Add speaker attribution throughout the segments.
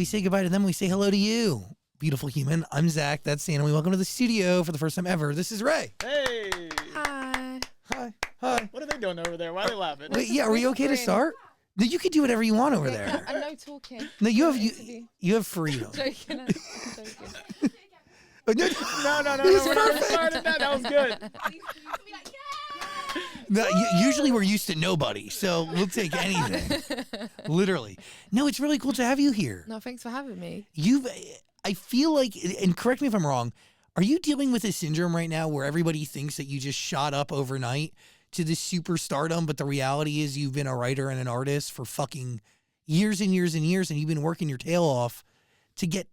Speaker 1: we say goodbye to them. We say hello to you, beautiful human. I'm Zach. That's Santa. We welcome to the studio for the first time ever. This is Ray.
Speaker 2: Hey.
Speaker 3: Hi.
Speaker 1: Hi. Hi.
Speaker 2: What are they doing over there? Why are they laughing?
Speaker 1: Wait, yeah, are we okay to start? No, you can do whatever you want over there.
Speaker 3: And no talking.
Speaker 1: No, you have freedom.
Speaker 3: Joking. I'm joking.
Speaker 1: No,
Speaker 2: No. We're not starting that. That was good.
Speaker 1: No, usually we're used to nobody, so we'll take anything. Literally. No, it's really cool to have you here.
Speaker 3: No, thanks for having me.
Speaker 1: I feel like, and correct me if I'm wrong, are you dealing with a syndrome right now where everybody thinks that you just shot up overnight to this superstardom, but the reality is you've been a writer and an artist for fucking years and years and years, and you've been working your tail off to get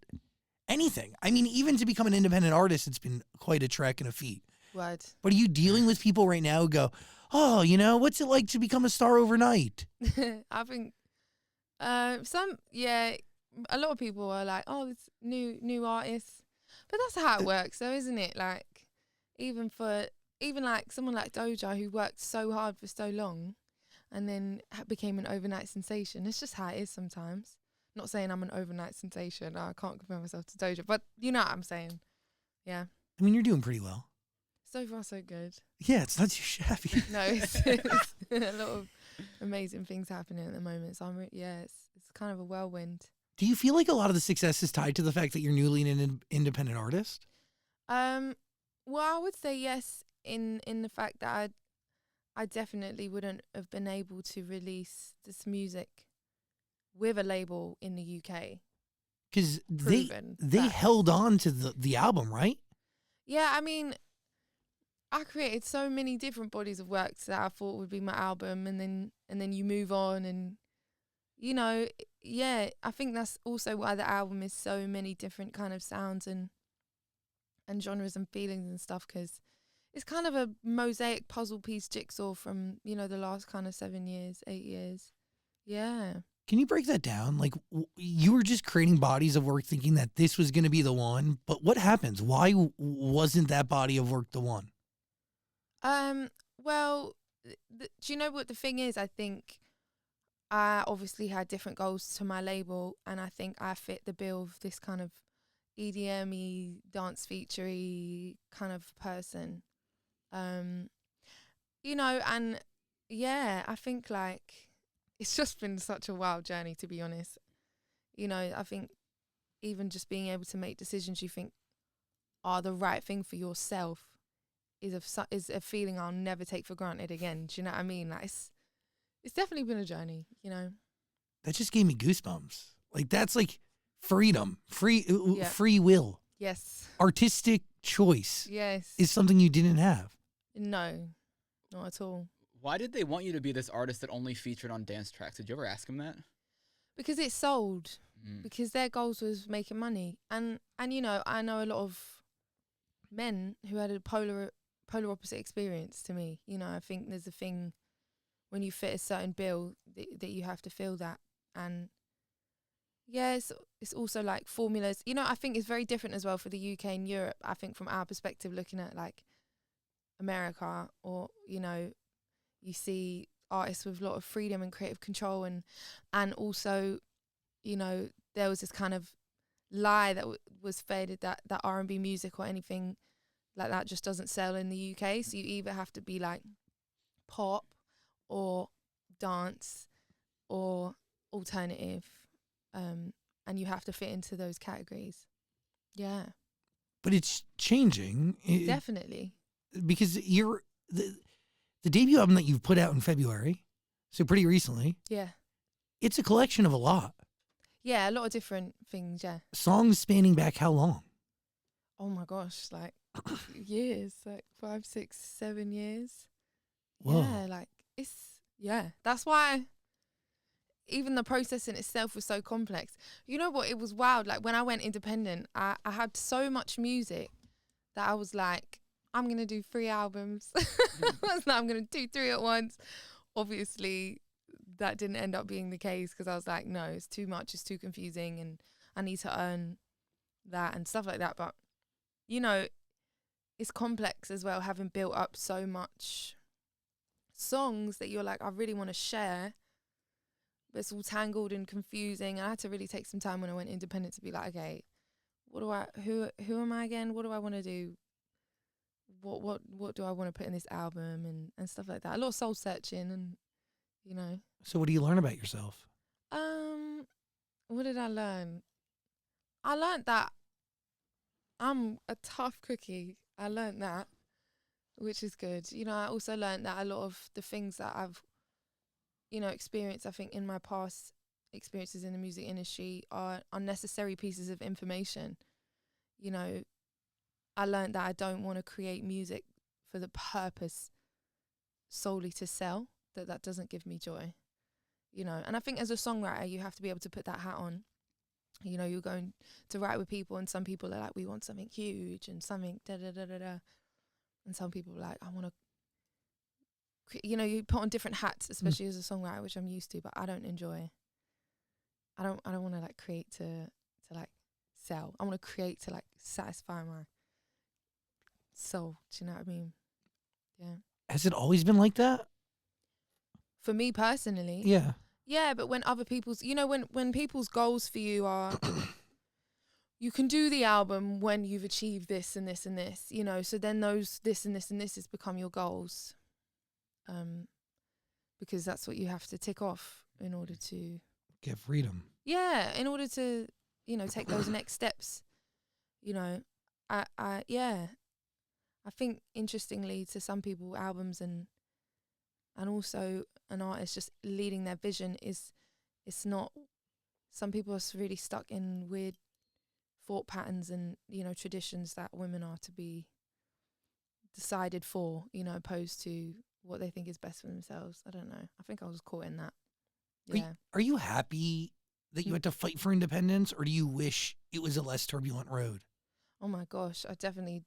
Speaker 1: anything? I mean, even to become an independent artist, it's been quite a trek and a feat.
Speaker 3: What?
Speaker 1: But are you dealing with people right now who go, oh, what's it like to become a star overnight?
Speaker 3: I think a lot of people are like, oh, this new artists. But that's how it works though, isn't it? Like, even like someone like Doja who worked so hard for so long and then became an overnight sensation. It's just how it is sometimes. Not saying I'm an overnight sensation. I can't compare myself to Doja, but you know what I'm saying. Yeah.
Speaker 1: I mean, you're doing pretty well.
Speaker 3: So far, so good.
Speaker 1: Yeah, it's not too shabby.
Speaker 3: No, it's a lot of amazing things happening at the moment. So it's kind of a whirlwind.
Speaker 1: Do you feel like a lot of the success is tied to the fact that you're newly an independent artist?
Speaker 3: Well, I would say yes, in the fact that I definitely wouldn't have been able to release this music with a label in the UK.
Speaker 1: Because they held on to the album, right?
Speaker 3: Yeah, I mean, I created so many different bodies of work that I thought would be my album, and then you move on, and I think that's also why the album is so many different kind of sounds and genres and feelings and stuff, because it's kind of a mosaic puzzle piece jigsaw from the last kind of 8 years. Yeah.
Speaker 1: Can you break that down? Like, you were just creating bodies of work thinking that this was going to be the one, but what happens? Why wasn't that body of work the one?
Speaker 3: Well, do you know what the thing is? I think I obviously had different goals to my label, and I think I fit the bill of this kind of EDM-y, dance feature-y kind of person. And yeah, I think like it's just been such a wild journey, to be honest. I think even just being able to make decisions you think are the right thing for yourself is a feeling I'll never take for granted again. Do you know what I mean? Like, it's definitely been a journey,
Speaker 1: That just gave me goosebumps. Like, that's like freedom, free will.
Speaker 3: Yes.
Speaker 1: Artistic choice.
Speaker 3: Yes.
Speaker 1: Is something you didn't have.
Speaker 3: No, not at all.
Speaker 2: Why did they want you to be this artist that only featured on dance tracks? Did you ever ask them that?
Speaker 3: Because it sold. Because their goals was making money. And I know a lot of men who had a polar opposite experience to me. I think there's a thing when you fit a certain bill that you have to feel that. And yeah, it's also like formulas. I think it's very different as well for the UK and Europe. I think from our perspective, looking at like America, or you see artists with a lot of freedom and creative control, and also there was this kind of lie that was faded that R&B music or anything like that just doesn't sell in the UK. So you either have to be like pop or dance or alternative, and you have to fit into those categories. Yeah.
Speaker 1: But it's changing.
Speaker 3: Definitely.
Speaker 1: Because the debut album that you've put out in February, so pretty recently.
Speaker 3: Yeah.
Speaker 1: It's a collection of a lot.
Speaker 3: Yeah, a lot of different things, yeah.
Speaker 1: Songs spanning back how long?
Speaker 3: Oh my gosh, like years, like 5, 6, 7 years.
Speaker 1: Whoa.
Speaker 3: Yeah, like that's why even the process in itself was so complex. You know what, it was wild. Like when I went independent, I had so much music that I was like, I'm going to do 3 albums. I'm going to do 3 at once. Obviously, that didn't end up being the case because I was like, no, it's too much. It's too confusing and I need to earn that and stuff like that. But, it's complex as well, having built up so much songs that you're like, I really want to share. it's all tangled and confusing. And I had to really take some time when I went independent to be like, okay, who am I again? What do I want to do? What do I want to put in this album and stuff like that. A lot of soul searching and, you know.
Speaker 1: So what do you learn about yourself?
Speaker 3: What did I learn? I learned that I'm a tough cookie. I learned that, which is good. You know, I also learned that a lot of the things that I've, you know, experienced, I think, in my past experiences in the music industry are unnecessary pieces of information. You know, I learned that I don't want to create music for the purpose solely to sell, that doesn't give me joy. You know, and I think as a songwriter, you have to be able to put that hat on. You know, you're going to write with people, and some people are like, we want something huge and something da-da-da-da-da. And some people are like, I want to, you know, you put on different hats, especially as a songwriter, which I'm used to, but I don't enjoy. I don't want to like create to like sell. I want to create to like satisfy my soul. Do you know what I mean? Yeah.
Speaker 1: Has it always been like that?
Speaker 3: For me personally.
Speaker 1: Yeah.
Speaker 3: Yeah, but when other people's, you know, when people's goals for you are, you can do the album when you've achieved this and this and this, you know, so then those, this and this and this has become your goals. Because that's what you have to tick off in order to
Speaker 1: Get freedom.
Speaker 3: Yeah, in order to, you know, take those next steps. You know, I think interestingly to some people, albums and also an artist just leading their vision it's not, some people are really stuck in weird thought patterns and, you know, traditions that women are to be decided for, you know, opposed to what they think is best for themselves. I don't know. I think I was caught in that. Yeah.
Speaker 1: Are you happy that you had to fight for independence, or do you wish it was a less turbulent road?
Speaker 3: Oh my gosh, I definitely,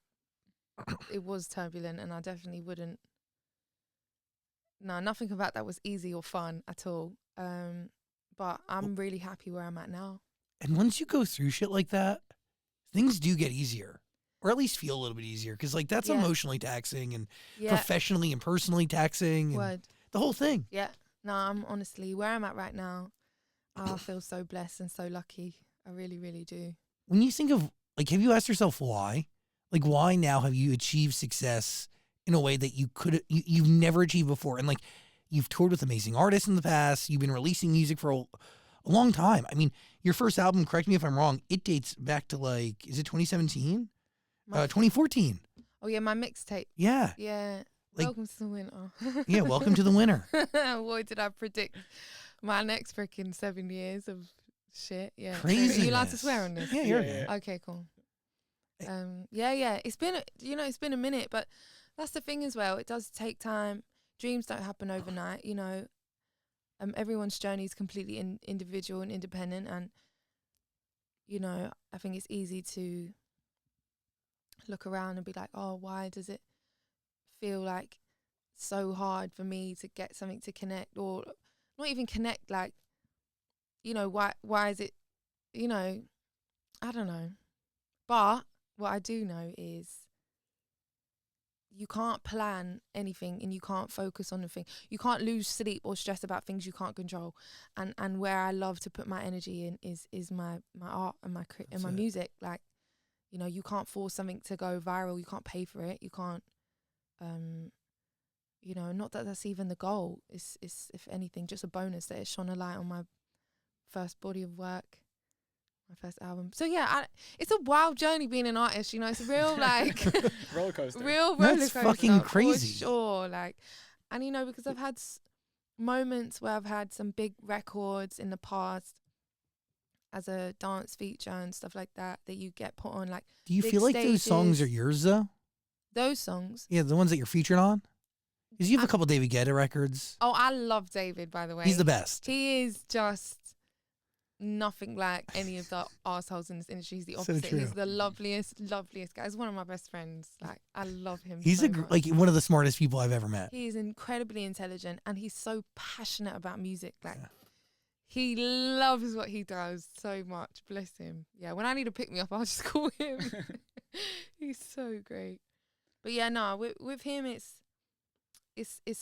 Speaker 3: it was turbulent, and I definitely wouldn't. No, nothing about that was easy or fun at all. But I'm really happy where I'm at now.
Speaker 1: And once you go through shit like that, things do get easier, or at least feel a little bit easier, because like that's emotionally taxing and professionally and personally taxing. And the whole thing.
Speaker 3: Yeah. No, I'm honestly where I'm at right now. I feel so blessed and so lucky. I really, really do.
Speaker 1: When you think of, like, have you asked yourself why? Like, why now have you achieved success in a way that you've never achieved before? And like, you've toured with amazing artists in the past. You've been releasing music for a long time. I mean, your first album, correct me if I'm wrong, it dates back to like, is it 2017? 2014.
Speaker 3: Oh yeah, my mixtape.
Speaker 1: Yeah.
Speaker 3: Yeah.
Speaker 1: Like,
Speaker 3: welcome to the winter.
Speaker 1: Yeah, welcome to the winter.
Speaker 3: Boy, did I predict my next freaking 7 years of shit. Yeah.
Speaker 1: Crazy.
Speaker 3: Are you allowed to swear on this?
Speaker 1: Yeah, you're okay.
Speaker 3: Okay, cool. Yeah. It's been, it's been a minute, but that's the thing as well. It does take time. Dreams don't happen overnight, you know. Everyone's journey is completely individual and independent, and, you know, I think it's easy to look around and be like, oh, why does it feel like so hard for me to get something to connect, or not even connect, like, you know, why is it, you know, I don't know. But what I do know is you can't plan anything, and you can't focus on the thing. You can't lose sleep or stress about things you can't control. And where I love to put my energy in is my art and my music. Like, you know, you can't force something to go viral. You can't pay for it. You can't, you know, not that that's even the goal. It's if anything, just a bonus that it shone a light on my first body of work, my first album. So yeah, it's a wild journey being an artist. You know, it's a real like
Speaker 2: roller coaster.
Speaker 3: Real roller coaster.
Speaker 1: That's fucking crazy.
Speaker 3: For sure. Like, and you know, because I've had moments where I've had some big records in the past as a dance feature and stuff like that you get put on, like.
Speaker 1: Do you feel like those songs are yours though?
Speaker 3: Those songs?
Speaker 1: Yeah, the ones that you're featured on? Because you have a couple David Guetta records.
Speaker 3: Oh, I love David, by the way.
Speaker 1: He's the best.
Speaker 3: He is just nothing like any of the assholes in this industry. He's the opposite.
Speaker 1: So true.
Speaker 3: He's the loveliest guy. He's one of my best friends. Like, I love him.
Speaker 1: He's
Speaker 3: so much.
Speaker 1: like one of the smartest people I've ever met.
Speaker 3: He is incredibly intelligent, and he's so passionate about music. Like, he loves what he does so much. Bless him. Yeah, when I need to pick me up, I'll just call him. He's so great. But yeah, no, with him, it's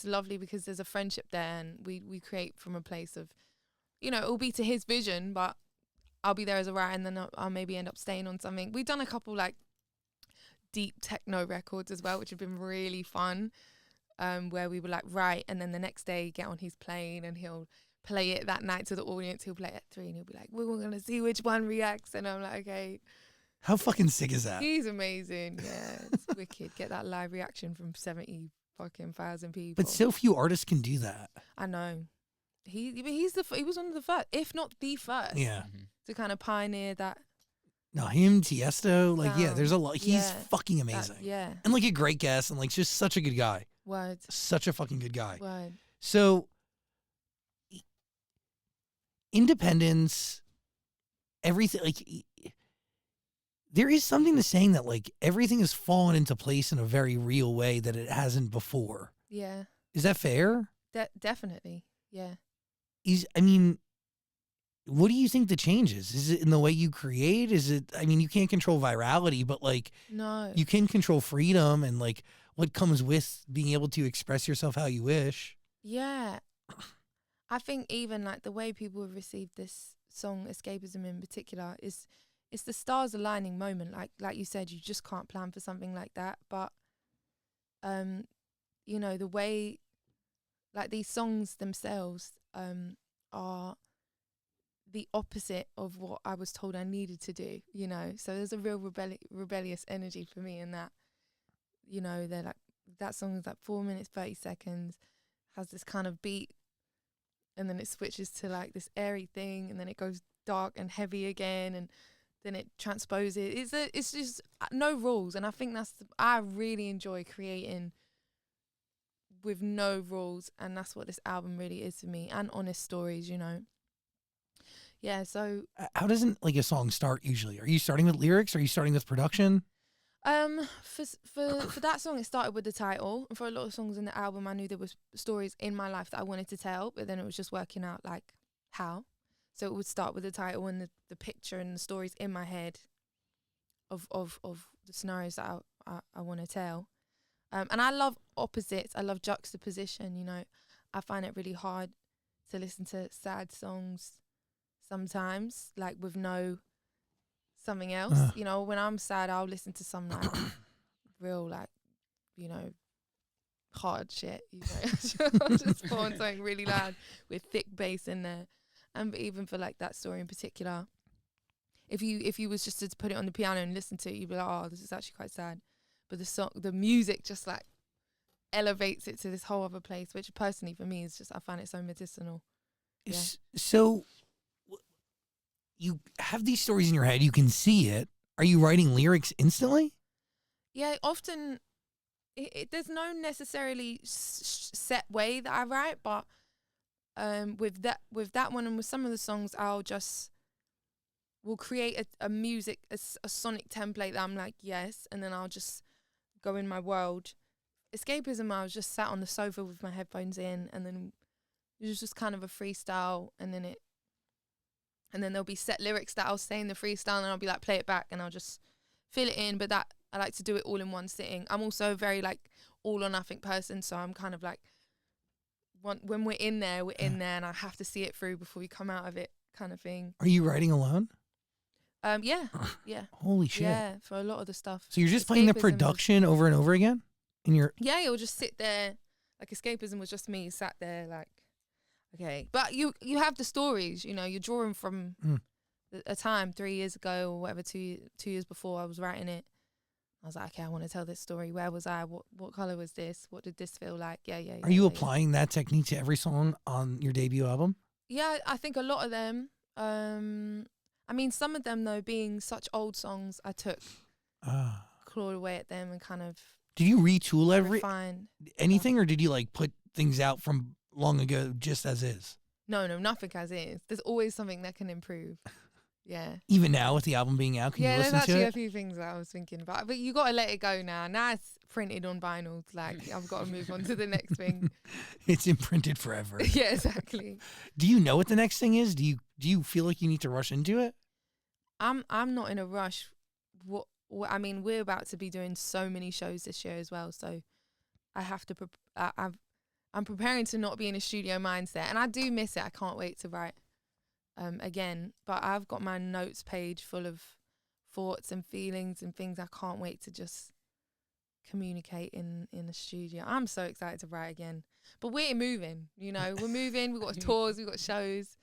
Speaker 3: lovely because there's a friendship there, and we create from a place of, you know, it'll be to his vision, but I'll be there as a writer, and then I'll maybe end up staying on something. We've done a couple like deep techno records as well, which have been really fun, where we were like write, and then the next day get on his plane and he'll play it that night to the audience. He'll play it at 3 and he'll be like, we're going to see which one reacts. And I'm like, okay.
Speaker 1: How fucking sick is that?
Speaker 3: He's amazing. Yeah, it's wicked. Get that live reaction from 70 fucking thousand people.
Speaker 1: But so few artists can do that.
Speaker 3: I know. He was one of the first, if not the first,
Speaker 1: Yeah.
Speaker 3: to kind of pioneer that.
Speaker 1: No, him, Tiesto, like, yeah,
Speaker 3: Sound.
Speaker 1: there's a lot. He's
Speaker 3: Yeah.
Speaker 1: fucking amazing.
Speaker 3: Yeah.
Speaker 1: And like a great guest and like just such a good guy.
Speaker 3: Word.
Speaker 1: Such a fucking good guy.
Speaker 3: Word.
Speaker 1: So, independence, everything, like, there is something to saying that, like, everything has fallen into place in a very real way that it hasn't before.
Speaker 3: Yeah.
Speaker 1: Is that fair?
Speaker 3: Definitely. Yeah.
Speaker 1: I mean, what do you think the change is? Is it in the way you create? Is it, I mean, you can't control virality, but, like,
Speaker 3: No.
Speaker 1: you can control freedom and, like, what comes with being able to express yourself how you wish.
Speaker 3: Yeah. I think even like the way people have received this song, Escapism in particular, is it's the stars aligning moment. Like you said, you just can't plan for something like that. But you know, the way like these songs themselves are the opposite of what I was told I needed to do, you know. So there's a real rebellious energy for me in that. You know, they're like, that song is like 4 minutes 30 seconds, has this kind of beat, and then it switches to like this airy thing, and then it goes dark and heavy again, and then it transposes. It's just no rules, and I think I really enjoy creating with no rules, and that's what this album really is for me, and honest stories, you know. Yeah, so
Speaker 1: How doesn't like a song start usually? Are you starting with lyrics? Are you starting with production?
Speaker 3: for that song, it started with the title. And for a lot of songs in the album, I knew there was stories in my life that I wanted to tell, but then it was just working out like how. So it would start with the title and the picture and the stories in my head of the scenarios that I want to tell. And I love opposites. I love juxtaposition. You know, I find it really hard to listen to sad songs sometimes, like with no something else. You know, when I'm sad, I'll listen to some like real, like, you know, hard shit. You know, I'll just put on something really loud with thick bass in there. And but even for like that story in particular, if you was just to put it on the piano and listen to it, you'd be like, oh, this is actually quite sad. But the music just like elevates it to this whole other place, which personally for me is just, I find it so medicinal. Yeah.
Speaker 1: So you have these stories in your head, you can see it. Are you writing lyrics instantly?
Speaker 3: Yeah, often there's no necessarily set way that I write, but with that one and with some of the songs, we'll create a music, a sonic template that I'm like, yes, and then I'll just go in my world. Escapism, I was just sat on the sofa with my headphones in, and then it was just kind of a freestyle, and then there'll be set lyrics that I'll say in the freestyle, and I'll be like, play it back, and I'll just fill it in. But that I like to do it all in one sitting. I'm also a very like all or nothing person, so I'm kind of like, when we're in there, and I have to see it through before we come out of it, kind of thing.
Speaker 1: Are you writing alone?
Speaker 3: Yeah.
Speaker 1: Holy shit.
Speaker 3: Yeah, for a lot of the stuff.
Speaker 1: So you're just playing the production over and over again?
Speaker 3: Yeah, you'll just sit there. Like Escapism was just me sat there like, okay. But you have the stories, you know, you're drawing from a time 3 years ago or whatever, 2 years before I was writing it. I was like, okay, I want to tell this story. Where was I? What color was this? What did this feel like? Yeah.
Speaker 1: Are you applying that technique to every song on your debut album?
Speaker 3: Yeah, I think a lot of them. I mean, some of them, though, being such old songs, I took, clawed away at them and kind of
Speaker 1: Did you retool
Speaker 3: refined
Speaker 1: anything, or did you like put things out from long ago just as is?
Speaker 3: No, nothing as is. There's always something that can improve. Yeah.
Speaker 1: Even now with the album being out, can you listen to it?
Speaker 3: There's actually a few things that I was thinking about. But you got to let it go now. Now it's printed on vinyl. Like, I've got to move on to the next thing.
Speaker 1: It's imprinted forever.
Speaker 3: Yeah, exactly.
Speaker 1: Do you know what the next thing is? Do you feel like you need to rush into it?
Speaker 3: I'm not in a rush. I mean, we're about to be doing so many shows this year as well. So I have to, I'm preparing to not be in a studio mindset. And I do miss it. I can't wait to write again. But I've got my notes page full of thoughts and feelings and things I can't wait to just communicate in the studio. I'm so excited to write again. But we're moving, you know, we're moving. We've got tours, we've got shows.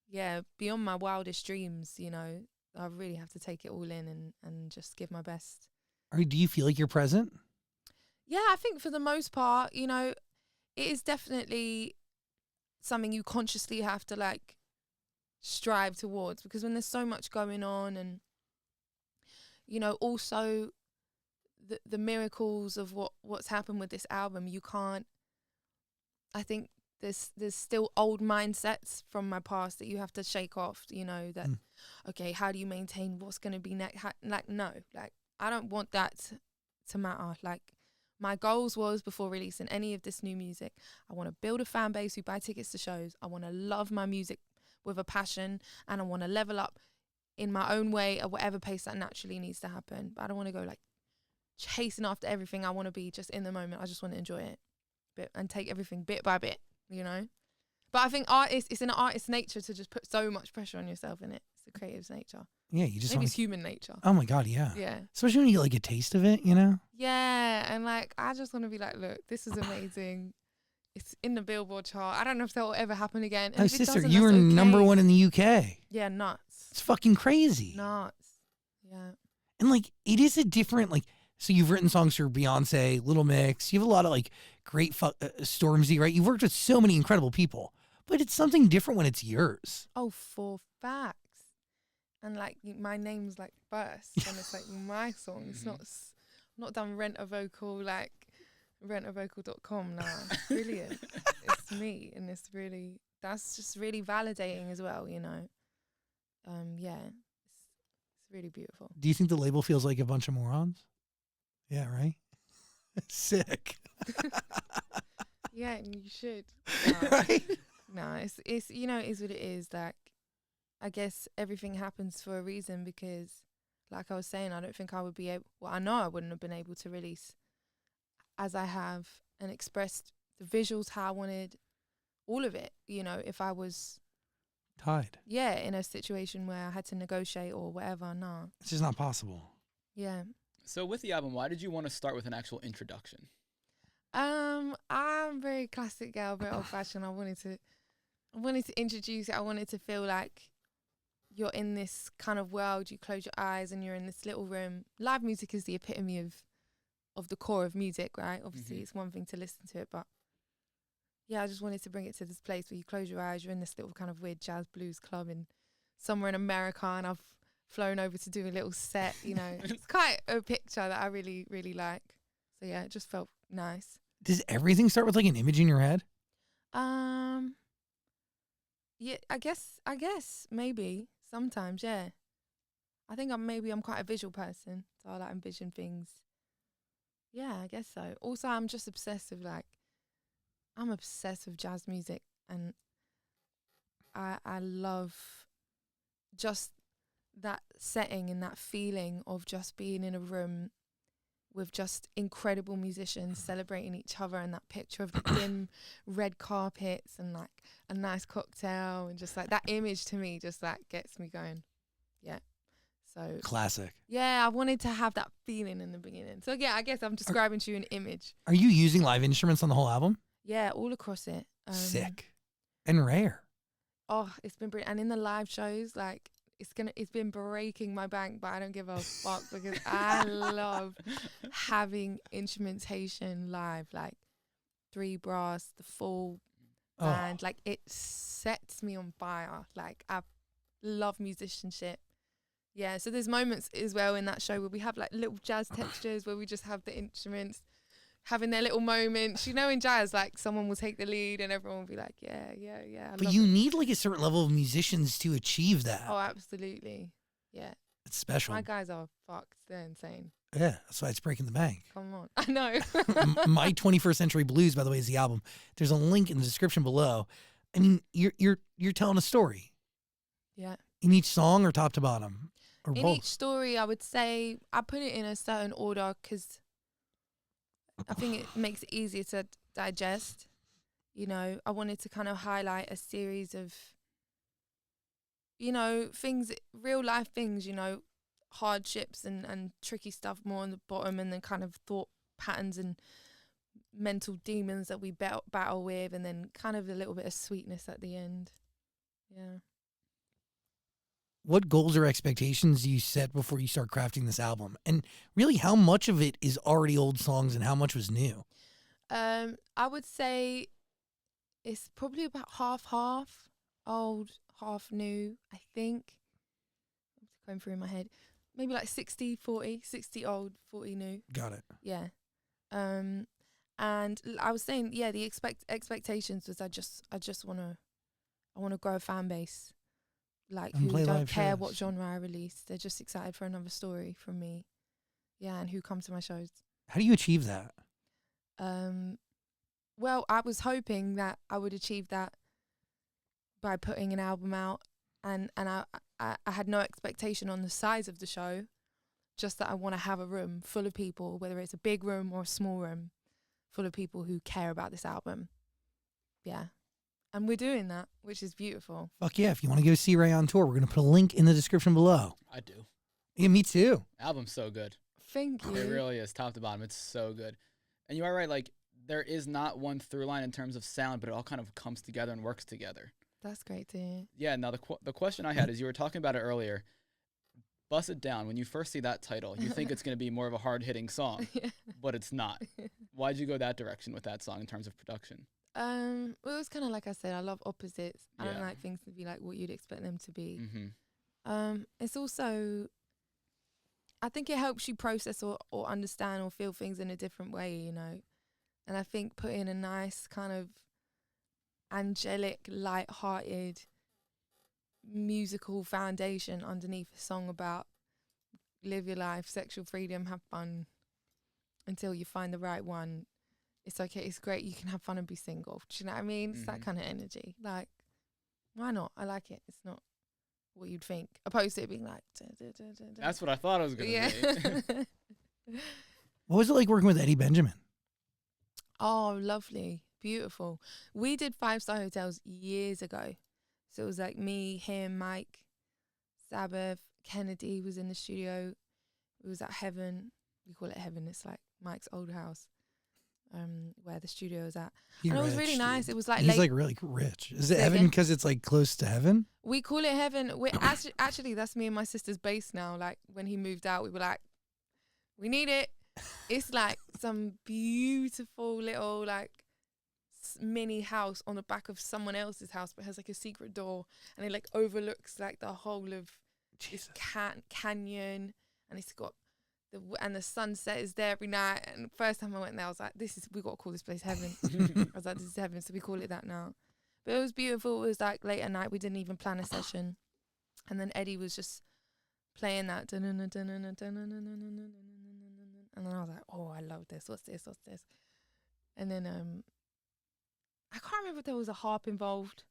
Speaker 3: Yeah, beyond my wildest dreams, you know. I really have to take it all in and just give my best.
Speaker 1: Do you feel like you're present?
Speaker 3: Yeah, I think for the most part, you know, it is definitely something you consciously have to like strive towards, because when there's so much going on, and you know, also the miracles of what's happened with this album, you can't, I think there's still old mindsets from my past that you have to shake off, you know, that okay, how do you maintain what's going to be next? Like no, like I don't want that to matter. Like my goals was, before releasing any of this new music, I want to build a fan base who buy tickets to shows. I want to love my music with a passion, and I want to level up in my own way at whatever pace that naturally needs to happen. But I don't want to go like chasing after everything. I want to be just in the moment. I just want to enjoy it and take everything bit by bit, you know. But I think it's an artist's nature to just put so much pressure on yourself in it. It's a creative's nature.
Speaker 1: Yeah, you just
Speaker 3: maybe
Speaker 1: want
Speaker 3: it's human nature.
Speaker 1: Oh my God, yeah.
Speaker 3: Yeah.
Speaker 1: Especially when you get like a taste of it, you know?
Speaker 3: Yeah, and like I just want to be like, look, this is amazing. It's in the Billboard chart. I don't know if that will ever happen again. And
Speaker 1: Oh,
Speaker 3: if it
Speaker 1: sister,
Speaker 3: doesn't,
Speaker 1: you were
Speaker 3: that's okay.
Speaker 1: #1 in the UK.
Speaker 3: Yeah, nuts.
Speaker 1: It's fucking crazy.
Speaker 3: Nuts. Yeah.
Speaker 1: And like, it is a different, like, so you've written songs for Beyonce, Little Mix. You have a lot of like great Stormzy, right? You've worked with so many incredible people, but it's something different when it's yours.
Speaker 3: Oh, for facts. And like my name's like first, and it's like my song. It's not done rent a vocal like rentavocal.com. Nah, brilliant. It's me, and it's really, that's just really validating as well, you know. Yeah, it's really beautiful.
Speaker 1: Do you think the label feels like a bunch of morons? Yeah, right? Sick.
Speaker 3: Yeah, and you should.
Speaker 1: Right?
Speaker 3: No, it's you know, it is what it is. Like, I guess everything happens for a reason, because like I was saying, I don't think I would be able, well, I know I wouldn't have been able to release as I have and expressed the visuals how I wanted, all of it, you know, if I was
Speaker 1: Tied.
Speaker 3: yeah, in a situation where I had to negotiate or whatever. No.
Speaker 1: It's just not possible.
Speaker 3: Yeah.
Speaker 2: So with the album, why did you want to start with an actual introduction?
Speaker 3: I'm very classic girl, very old fashioned. I wanted to introduce it. I wanted to feel like you're in this kind of world. You close your eyes and you're in this little room. Live music is the epitome of the core of music, right? Obviously, it's one thing to listen to it, but yeah, I just wanted to bring it to this place where you close your eyes, you're in this little kind of weird jazz blues club in somewhere in America, and I've flown over to do a little set, you know. It's quite a picture that I really, really like. So yeah, it just felt nice.
Speaker 1: Does everything start with like an image in your head?
Speaker 3: Yeah, I guess maybe sometimes, yeah. I think I'm quite a visual person, so I like envision things. Yeah, I guess so. Also, I'm just obsessed with I'm obsessed with jazz music, and I love just that setting and that feeling of just being in a room with just incredible musicians celebrating each other, and that picture of the dim red carpets and like a nice cocktail, and just like that image to me just like gets me going. Yeah. So
Speaker 1: Classic.
Speaker 3: yeah, I wanted to have that feeling in the beginning. So yeah, I guess I'm describing to you an image.
Speaker 1: Are you using live instruments on the whole album?
Speaker 3: Yeah, all across it.
Speaker 1: Sick. And rare.
Speaker 3: Oh, it's been brilliant. And in the live shows, like it's been breaking my bank, but I don't give a fuck, because I love having instrumentation live, like 3 brass, the full band. Like it sets me on fire. Like I love musicianship. Yeah, so there's moments as well in that show where we have like little jazz textures where we just have the instruments having their little moments. You know, in jazz, like someone will take the lead and everyone will be like, yeah.
Speaker 1: But you need like a certain level of musicians to achieve that.
Speaker 3: Oh, absolutely. Yeah.
Speaker 1: It's special.
Speaker 3: My guys are fucked. They're insane.
Speaker 1: Yeah, that's why it's breaking the bank.
Speaker 3: Come on. I know.
Speaker 1: My 21st Century Blues, by the way, is the album. There's a link in the description below. I mean, you're telling a story.
Speaker 3: Yeah.
Speaker 1: In each song, or top to bottom? Or
Speaker 3: In
Speaker 1: both?
Speaker 3: each story, I would say I put it in a certain order because I think it makes it easier to digest. You know, I wanted to kind of highlight a series of you know, things, real life things, you know, hardships and tricky stuff more on the bottom, and then kind of thought patterns and mental demons that we battle with, and then kind of a little bit of sweetness at the end. Yeah.
Speaker 1: What goals or expectations do you set before you start crafting this album? And really, how much of it is already old songs and how much was new?
Speaker 3: I would say it's probably about half old, half new, I think. I'm going through in my head. Maybe like 60-40, 60 old, 40 new.
Speaker 1: Got it.
Speaker 3: Yeah. And I was saying, yeah, the expectations was I just want to grow a fan base, like
Speaker 1: And
Speaker 3: who
Speaker 1: play
Speaker 3: don't
Speaker 1: live
Speaker 3: care
Speaker 1: shows.
Speaker 3: what genre I release. They're just excited for another story from me. Yeah, and who come to my shows.
Speaker 1: How do you achieve that?
Speaker 3: Well, I was hoping that I would achieve that by putting an album out, and I had no expectation on the size of the show, just that I want to have a room full of people, whether it's a big room or a small room, full of people who care about this album. Yeah. And we're doing that, which is beautiful.
Speaker 1: Fuck yeah. If you want to go see Ray on tour, we're going to put a link in the description below.
Speaker 2: I do.
Speaker 1: Yeah, me too.
Speaker 2: Album's so good.
Speaker 3: Thank you.
Speaker 2: It really is, top to bottom. It's so good. And you are right, like, there is not one through line in terms of sound, but it all kind of comes together and works together.
Speaker 3: That's great to hear.
Speaker 2: Yeah, now the question I had is, you were talking about it earlier. Bust It Down, when you first see that title, you think it's going to be more of a hard-hitting song,
Speaker 3: Yeah.
Speaker 2: but it's not. Why'd you go that direction with that song in terms of production?
Speaker 3: Well, it was kind of like I said, I love opposites. I don't
Speaker 2: Yeah.
Speaker 3: like things to be like what you'd expect them to be.
Speaker 2: Mm-hmm.
Speaker 3: It's also, I think it helps you process or understand or feel things in a different way, you know. And I think putting a nice kind of angelic, light-hearted musical foundation underneath a song about live your life, sexual freedom, have fun until you find the right one. It's okay, it's great, you can have fun and be single. Do you know what I mean? It's that kind of energy. Like, why not? I like it. It's not what you'd think. Opposed to it being like...
Speaker 2: That's what I thought it was going to be.
Speaker 1: What was it like working with Eddie Benjamin?
Speaker 3: Oh, lovely. Beautiful. We did 5-star hotels years ago. So it was like me, him, Mike, Sabbath, Kennedy was in the studio. It was at Heaven. We call it Heaven. It's like Mike's old house, where the studio is at.
Speaker 1: He
Speaker 3: And it was
Speaker 1: rich,
Speaker 3: really
Speaker 1: dude.
Speaker 3: nice. It was like
Speaker 1: He's
Speaker 3: late.
Speaker 1: like really rich. Is it
Speaker 3: Say
Speaker 1: heaven
Speaker 3: again?
Speaker 1: because it's like close to heaven?
Speaker 3: We call it Heaven. We actually, that's me and my sister's base now. Like when he moved out, we were like, we need it. It's like some beautiful little like mini house on the back of someone else's house, but has like a secret door, and it like overlooks like the whole of
Speaker 1: Jesus.
Speaker 3: this canyon, and it's got the sunset is there every night. And first time I went there, I was like, we got to call this place Heaven. I was like, this is Heaven, so we call it that now. But it was beautiful. It was like late at night. We didn't even plan a session, and then Eddie was just playing that, and then I was like, oh, I love this. What's this? And then I can't remember if there was a harp involved.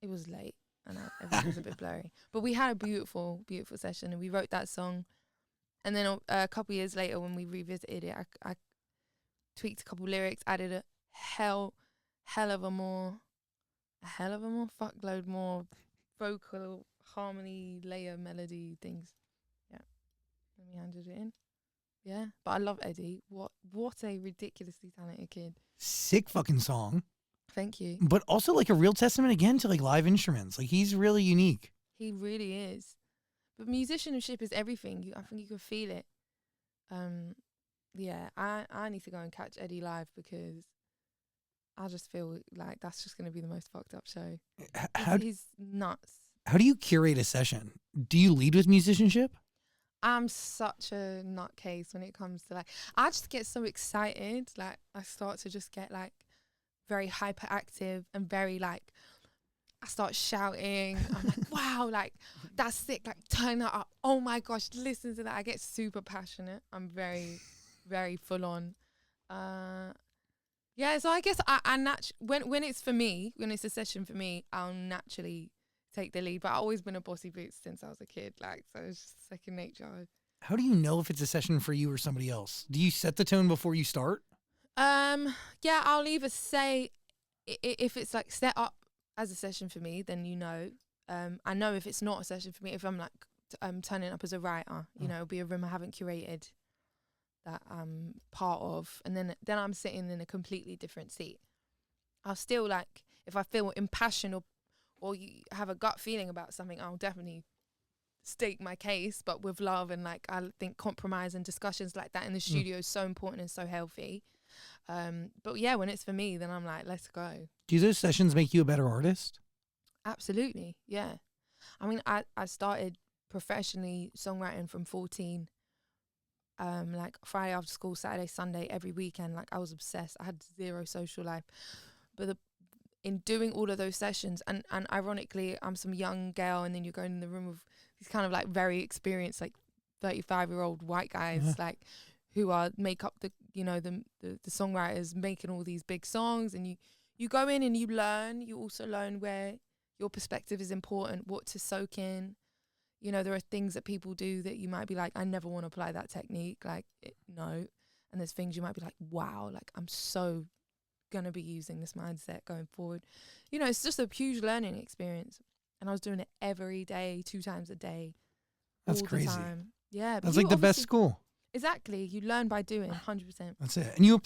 Speaker 3: It was late and everything was a bit blurry. But we had a beautiful, beautiful session, and we wrote that song. And then a couple years later, when we revisited it, I tweaked a couple lyrics, added a fuckload more vocal harmony, layer, melody things. Yeah. And we handed it in. Yeah. But I love Eddie. What a ridiculously talented kid.
Speaker 1: Sick fucking song.
Speaker 3: Thank you.
Speaker 1: But also like a real testament again to like live instruments. Like he's really unique.
Speaker 3: He really is. But musicianship is everything. I think you can feel it. Yeah, I need to go and catch Eddie live, because I just feel like that's just going to be the most fucked up show. He's nuts.
Speaker 1: How do you curate a session? Do you lead with musicianship?
Speaker 3: I'm such a nutcase when it comes to like, I just get so excited. Like I start to just get like very hyperactive and very like, I start shouting. I'm like, wow, like that's sick. Like turn that up. Oh my gosh, listen to that. I get super passionate. I'm very, very full on. Yeah, so I guess when it's for me, when it's a session for me, I'll naturally take the lead. But I've always been a bossy boots since I was a kid. Like, so it's just second nature.
Speaker 1: How do you know if it's a session for you or somebody else? Do you set the tone before you start?
Speaker 3: Yeah, I'll either say if it's like set up as a session for me, then you know. I know if it's not a session for me, if I'm like turning up as a writer, you know, it'll be a room I haven't curated that I'm part of, and then I'm sitting in a completely different seat. I'll still, like, if I feel impassioned or you have a gut feeling about something, I'll definitely state my case, but with love, and like I think compromise and discussions like that in the studio is so important and so healthy. But yeah, when it's for me, then I'm like, let's go.
Speaker 1: Do those sessions make you a better artist?
Speaker 3: Absolutely, yeah. I mean, I started professionally songwriting from 14. Like Friday after school, Saturday, Sunday, every weekend. Like I was obsessed. I had zero social life, but in doing all of those sessions, and ironically, I'm some young girl, and then you're going in the room with these kind of like very experienced, like 35-year-old white guys, like who are make up the songwriters making all these big songs, and you go in and you learn. You also learn where your perspective is important, what to soak in. You know, there are things that people do that you might be like, I never want to apply that technique. Like, no. And there's things you might be like, wow, like I'm so going to be using this mindset going forward. You know, it's just a huge learning experience. And I was doing it every day, 2 times a day.
Speaker 1: That's
Speaker 3: all
Speaker 1: crazy.
Speaker 3: The time. Yeah.
Speaker 1: That's like the best school.
Speaker 3: Exactly. You learn by doing, 100%.
Speaker 1: That's it. And you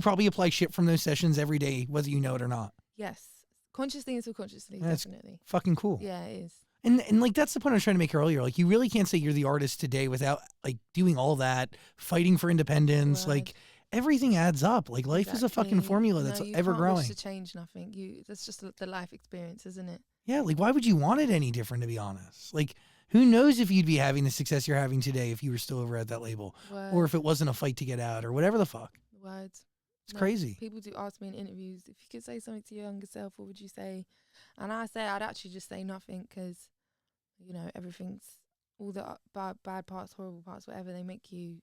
Speaker 1: probably apply shit from those sessions every day, whether you know it or not.
Speaker 3: Yes. Consciously and subconsciously,
Speaker 1: That's
Speaker 3: definitely.
Speaker 1: Fucking cool.
Speaker 3: Yeah, it is.
Speaker 1: And like that's the point I was trying to make earlier. Like you really can't say you're the artist today without like doing all that, fighting for independence.
Speaker 3: Word.
Speaker 1: Like everything adds up. Like life is a fucking formula that's ever growing.
Speaker 3: You can't wish to change nothing. That's just the life experience, isn't it?
Speaker 1: Yeah, like why would you want it any different, to be honest? Like who knows if you'd be having the success you're having today if you were still over at that label.
Speaker 3: Word.
Speaker 1: Or if it wasn't a fight to get out or whatever the fuck.
Speaker 3: Words.
Speaker 1: It's crazy.
Speaker 3: People do ask me in interviews, if you could say something to your younger self, what would you say? And I say I'd actually just say nothing, because, you know, everything's, all the bad parts, horrible parts, whatever, they make you,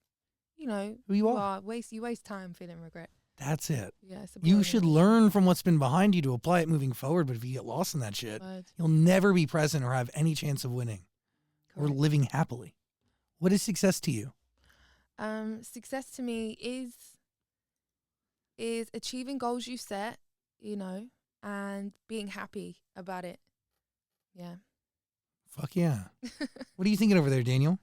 Speaker 3: you know,
Speaker 1: Who you are.
Speaker 3: You waste time feeling regret.
Speaker 1: That's it.
Speaker 3: Yeah,
Speaker 1: you should learn from what's been behind you to apply it moving forward. But if you get lost in that shit, you'll never be present or have any chance of winning. Correct. Or living happily. What is success to you?
Speaker 3: Success to me is achieving goals you set, you know, and being happy about it. Yeah.
Speaker 1: Fuck yeah. What are you thinking over there, Daniel?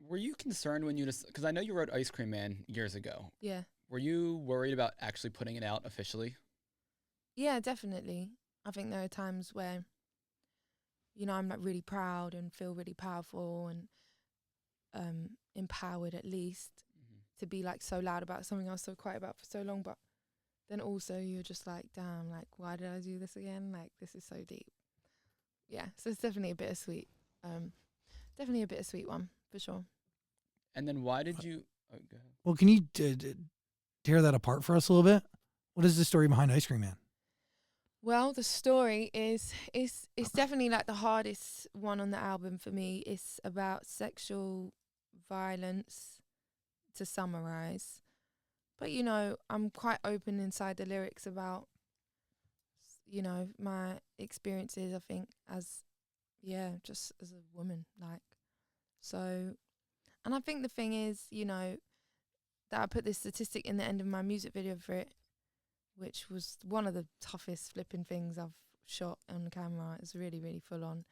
Speaker 2: Were you concerned when you just, because I know you wrote Ice Cream Man years ago.
Speaker 3: Yeah.
Speaker 2: Were you worried about actually putting it out officially?
Speaker 3: Yeah, definitely. I think there are times where, you know, I'm like really proud and feel really powerful and empowered, at least, to be like so loud about something I was so quiet about for so long. But then also you're just like, damn, like, why did I do this again? Like, this is so deep. Yeah, so it's definitely a bittersweet. Definitely a bittersweet one, for sure.
Speaker 2: And then why did you... Oh, go ahead.
Speaker 1: Well, can you tear that apart for us a little bit? What is the story behind Ice Cream Man?
Speaker 3: Well, the story is it's definitely like the hardest one on the album for me. It's about sexual violence, to summarize. But, you know, I'm quite open inside the lyrics about, you know, my experiences, I think, just as a woman, like. So, and I think the thing is, you know, that I put this statistic in the end of my music video for it, which was one of the toughest flipping things I've shot on camera. It's really, really full on.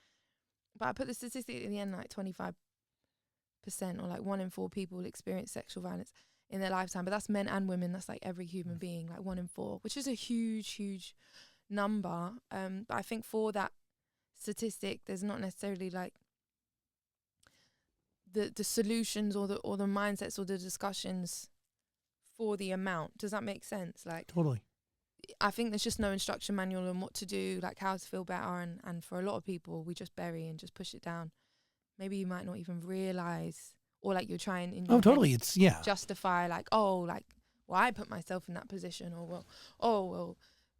Speaker 3: But I put the statistic in the end, like 25%, or like 1 in 4 people experience sexual violence in their lifetime. But that's men and women. That's like every human being, like 1 in 4, which is a huge, huge number. But I think for that statistic, there's not necessarily like the solutions or the mindsets or the discussions for the amount. Does that make sense? Like,
Speaker 1: totally.
Speaker 3: I think there's just no instruction manual on what to do, like how to feel better, and for a lot of people we just bury and just push it down. Maybe you might not even realize, or like you're trying in your
Speaker 1: totally.
Speaker 3: head
Speaker 1: It's
Speaker 3: justify like, oh, like, well, I put myself in that position, or well,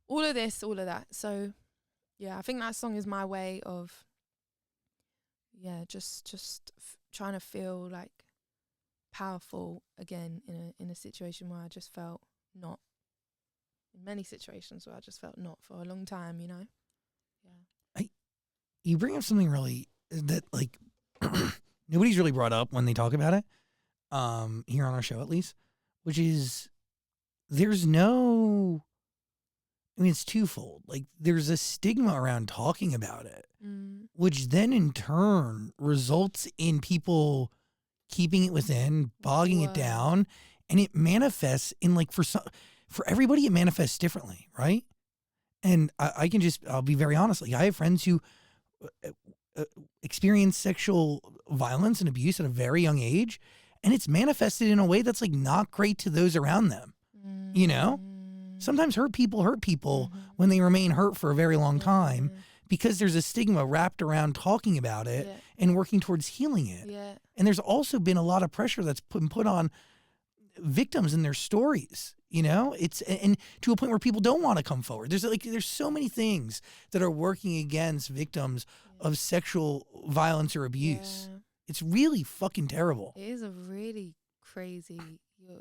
Speaker 3: all of this, all of that. So yeah, I think that song is my way of just trying to feel like powerful again in a situation where I just felt not. In many situations where I just felt not for a long time, you know. Yeah.
Speaker 1: You bring up something really that like nobody's really brought up when they talk about it, here on our show at least, which is there's no, I mean, it's twofold. Like, there's a stigma around talking about it, which then in turn results in people keeping it within, bogging it down, and it manifests in like for everybody it manifests differently, right? And I'll be very honest. Like, I have friends who experience sexual violence and abuse at a very young age, and it's manifested in a way that's like not great to those around them. You know, sometimes hurt people when they remain hurt for a very long time because there's a stigma wrapped around talking about it and working towards healing it. And there's also been a lot of pressure that's been put on victims and their stories. You know, it's and to a point where people don't want to come forward. There's so many things that are working against victims of sexual violence or abuse. It's really fucking terrible.
Speaker 3: It is a really crazy.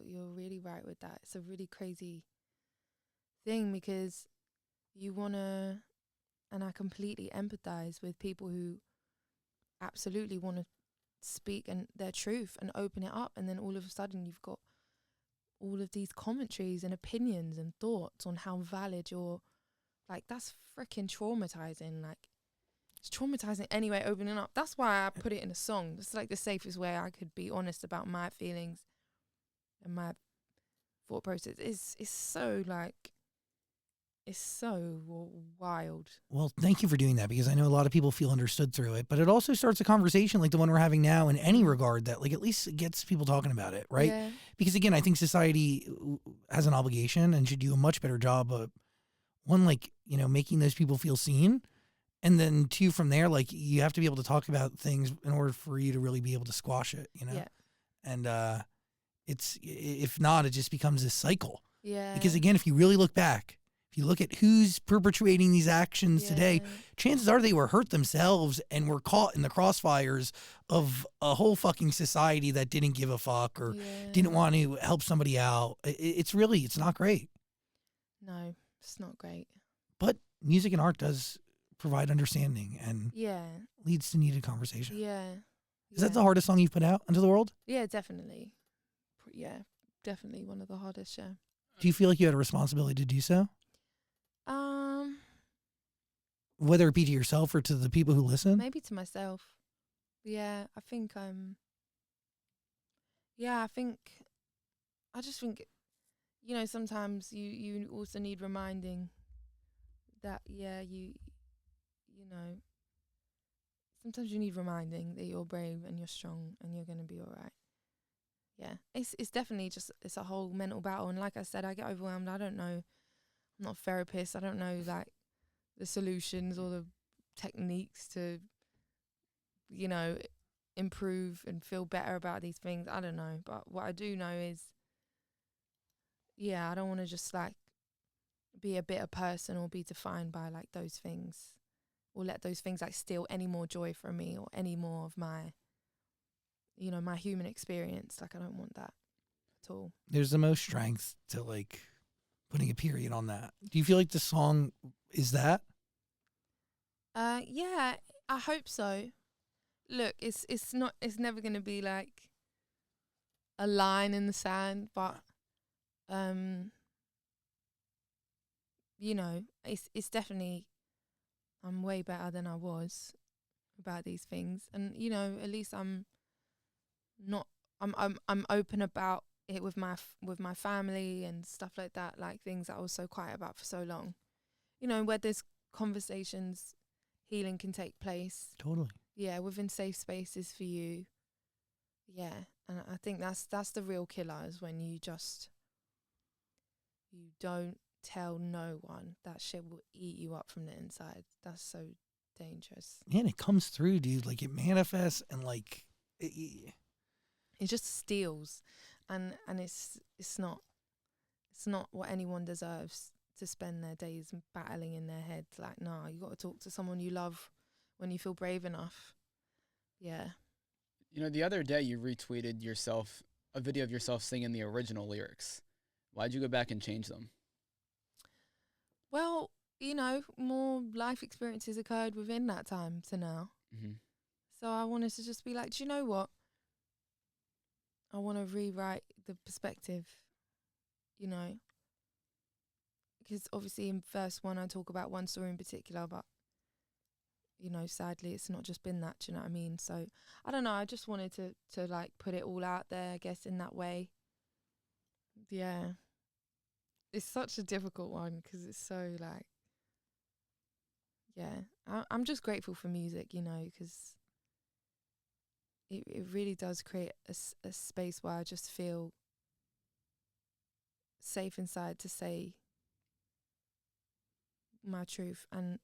Speaker 3: You're really right with that. It's a really crazy thing because you wanna, and I completely empathize with people who absolutely want to speak and their truth and open it up, and then all of a sudden you've got all of these commentaries and opinions and thoughts on how valid you're. Like, that's freaking traumatizing. Like, it's traumatizing anyway, opening up. That's why I put it in a song. It's like the safest way I could be honest about my feelings and my thought process. It's so like, it's so wild.
Speaker 1: Well, thank you for doing that, because I know a lot of people feel understood through it, but it also starts a conversation like the one we're having now in any regard that like at least gets people talking about it, right?
Speaker 3: Yeah.
Speaker 1: Because again, I think society has an obligation and should do a much better job of, one, like, you know, making those people feel seen. And then two, from there, like, you have to be able to talk about things in order for you to really be able to squash it, you know?
Speaker 3: Yeah.
Speaker 1: And if not, it just becomes this cycle.
Speaker 3: Yeah.
Speaker 1: Because again, if you really look back, if you look at who's perpetuating these actions today, chances are they were hurt themselves and were caught in the crossfires of a whole fucking society that didn't give a fuck or didn't want to help somebody out. It's not great.
Speaker 3: No, it's not great.
Speaker 1: But music and art does provide understanding and leads to needed conversation. Is that the hardest song you've put out into the world?
Speaker 3: Yeah, definitely. Yeah, definitely one of the hardest,
Speaker 1: Do you feel like you had a responsibility to do so? Whether it be to yourself or to the people who listen?
Speaker 3: Maybe to myself. Yeah, I think I just think, you know, sometimes you also need reminding that, you know, sometimes you need reminding that you're brave and you're strong and you're going to be all right. Yeah, it's definitely just, it's a whole mental battle. And like I said, I get overwhelmed. I don't know. I'm not a therapist. I don't know, like, the solutions or the techniques to, you know, improve and feel better about these things. I don't know. But what I do know is, I don't want to just, like, be a bitter person or be defined by, like, those things, or let those things, like, steal any more joy from me or any more of my, you know, my human experience. Like, I don't want that at all.
Speaker 1: There's the most strength to, like, putting a period on that. Do you feel like the song is that?
Speaker 3: Yeah, I hope so. Look, it's never gonna be like a line in the sand, but you know, it's definitely, I'm way better than I was about these things, and you know, at least I'm open about it with my family and stuff like that, like things that I was so quiet about for so long. You know, where there's conversations, healing can take place.
Speaker 1: Totally.
Speaker 3: Yeah, within safe spaces for you. Yeah, and I think that's the real killer, is when you don't tell no one. That shit will eat you up from the inside. That's so dangerous.
Speaker 1: Man, it comes through, dude. Like, it manifests and like
Speaker 3: it just steals, and it's not what anyone deserves, to spend their days battling in their head. Like, nah, you got to talk to someone you love when you feel brave enough. Yeah.
Speaker 2: You know, the other day you retweeted a video of yourself singing the original lyrics. Why'd you go back and change them?
Speaker 3: Well, you know, more life experiences occurred within that time to now.
Speaker 2: Mm-hmm.
Speaker 3: So I wanted to just be like, do you know what? I want to rewrite the perspective, you know. because obviously in verse 1 I talk about one story in particular, but you know, sadly it's not just been that, do you know what I mean? So I don't know, I just wanted to like put it all out there, I guess, in that way. Yeah, it's such a difficult one because it's so like, yeah, I'm just grateful for music, you know, because it really does create a space where I just feel safe inside to say my truth. And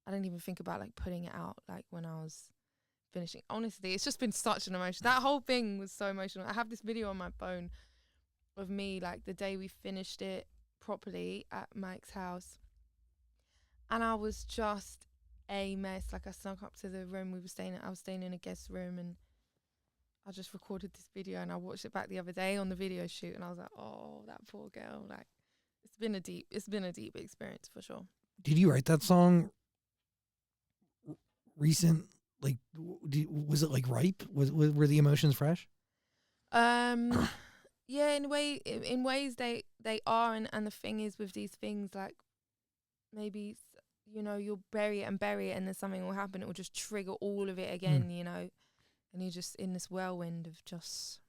Speaker 3: I didn't even think about like putting it out like when I was finishing. Honestly, it's just been such an emotion. That whole thing was so emotional. I have this video on my phone of me like the day we finished it properly at Mike's house, and I was just a mess. Like I snuck up to the room we were staying in. I was staying in a guest room, and I just recorded this video, and I watched it back the other day on the video shoot, and I was like, oh, that poor girl. Like it's been a deep experience for sure.
Speaker 1: Did you write that song recent? Like, was it like ripe? Were the emotions fresh?
Speaker 3: Yeah, in ways they are, and the thing is with these things, like maybe you know, you'll bury it, and then something will happen. It will just trigger all of it again, you know, and you're just in this whirlwind of just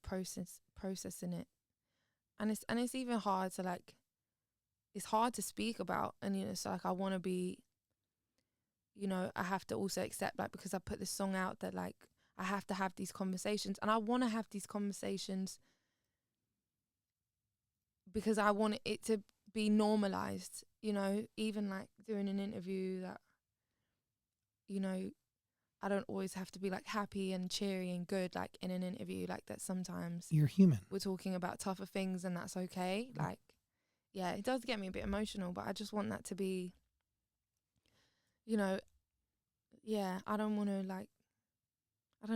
Speaker 3: processing it, and it's even hard to like, it's hard to speak about, and you know, so like I want to be, you know, I have to also accept like, because I put this song out, that like I have to have these conversations, and I want to have these conversations because I want it to be normalized, you know, even like doing an interview that, you know, I don't always have to be like happy and cheery and good like in an interview, like that sometimes
Speaker 1: You're human.
Speaker 3: we're talking about tougher things, and that's okay. Like, yeah, it does get me a bit emotional, but I just want that to be, you know, yeah, I don't want to like, I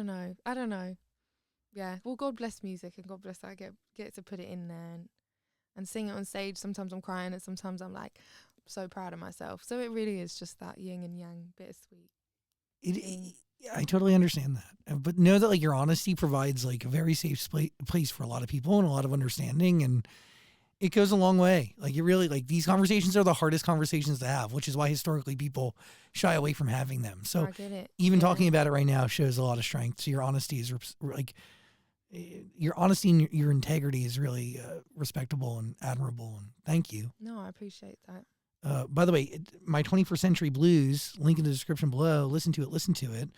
Speaker 3: don't know. Yeah, well, God bless music, and God bless that I get to put it in there and sing it on stage. Sometimes I'm crying, and sometimes I'm like so proud of myself. So it really is just that yin and yang, bittersweet.
Speaker 1: I totally understand that, but know that like your honesty provides like a very safe place for a lot of people and a lot of understanding, and it goes a long way. Like it really, like these conversations are the hardest conversations to have, which is why historically people shy away from having them. So
Speaker 3: I get it.
Speaker 1: even talking about it right now shows a lot of strength. So your honesty is like your honesty and your integrity is really respectable and admirable. And thank you.
Speaker 3: No, I appreciate that.
Speaker 1: By the way, my 21st Century Blues, link in the description below. Listen to it.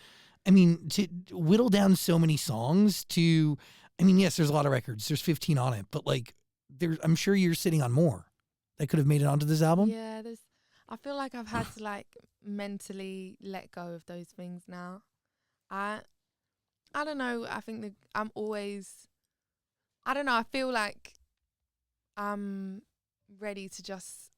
Speaker 1: I mean, to whittle down so many songs to, I mean, yes, there's a lot of records. There's 15 on it, but like, I'm sure you're sitting on more that could have made it onto this album.
Speaker 3: Yeah, I feel like I've had to like mentally let go of those things now. I don't know. I think that I'm always, I don't know. I feel like I'm ready to just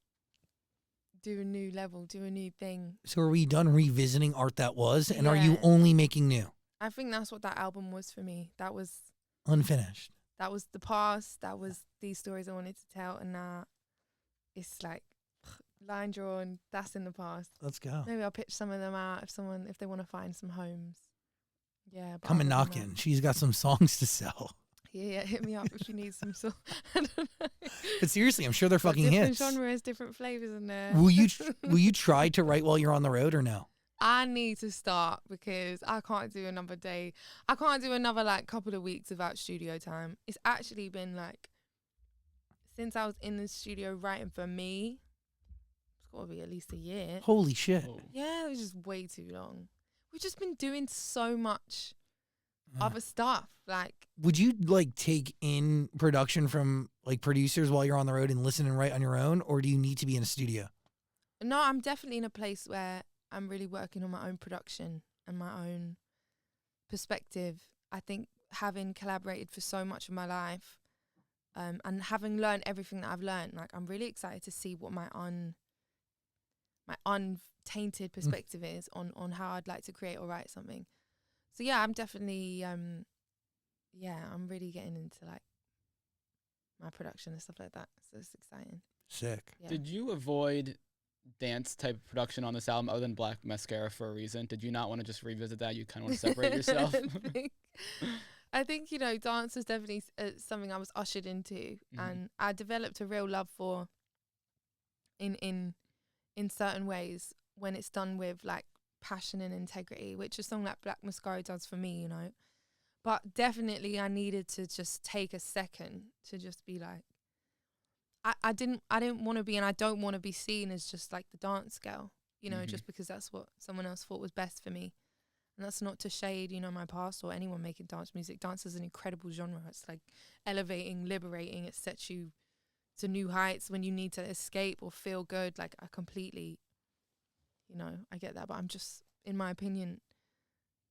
Speaker 3: do a new level, do a new thing.
Speaker 1: So are we done revisiting art that was? And are you
Speaker 3: Yeah.
Speaker 1: only making new?
Speaker 3: I think that's what that album was for me. That was
Speaker 1: Unfinished.
Speaker 3: That was the past. That was these stories I wanted to tell. And now it's like line drawn. That's in the past.
Speaker 1: Let's go.
Speaker 3: Maybe I'll pitch some of them out if they want to find some homes. Yeah.
Speaker 1: Come and knock in. She's got some songs to sell.
Speaker 3: Yeah, hit me up if you need some sort. I don't know.
Speaker 1: But seriously, I'm sure they're fucking
Speaker 3: different
Speaker 1: hits.
Speaker 3: genres, different flavors in there.
Speaker 1: Will you try to write while you're on the road or no?
Speaker 3: I need to start because I can't do another day. I can't do another like couple of weeks without studio time. It's actually been like since I was in the studio writing for me. It's got to be at least a year.
Speaker 1: Holy shit.
Speaker 2: Oh.
Speaker 3: Yeah, it was just way too long. We've just been doing so much other stuff. Like,
Speaker 1: would you like take in production from like producers while you're on the road and listen and write on your own, or do you need to be in a studio?
Speaker 3: no, I'm definitely in a place where I'm really working on my own production and my own perspective. I think having collaborated for so much of my life, and having learned everything that I've learned, like I'm really excited to see what my untainted perspective is on how I'd like to create or write something. So yeah, I'm definitely I'm really getting into like my production and stuff like that. So it's exciting.
Speaker 1: Sick.
Speaker 3: Yeah.
Speaker 2: Did you avoid dance type of production on this album other than Black Mascara for a reason? Did you not want to just revisit that? You kind of want to separate yourself?
Speaker 3: I think, you know, dance was definitely something I was ushered into, and I developed a real love for in certain ways when it's done with like passion and integrity, which a song like Black Mascara does for me, you know. But definitely I needed to just take a second to just be like, I didn't want to be, and I don't want to be seen as just like the dance girl, you know, just because that's what someone else thought was best for me. And that's not to shade, you know, my past or anyone making dance music. Dance is an incredible genre. It's like elevating, liberating. It sets you to new heights when you need to escape or feel good. Like, I completely, you know, I get that. But I'm just, in my opinion,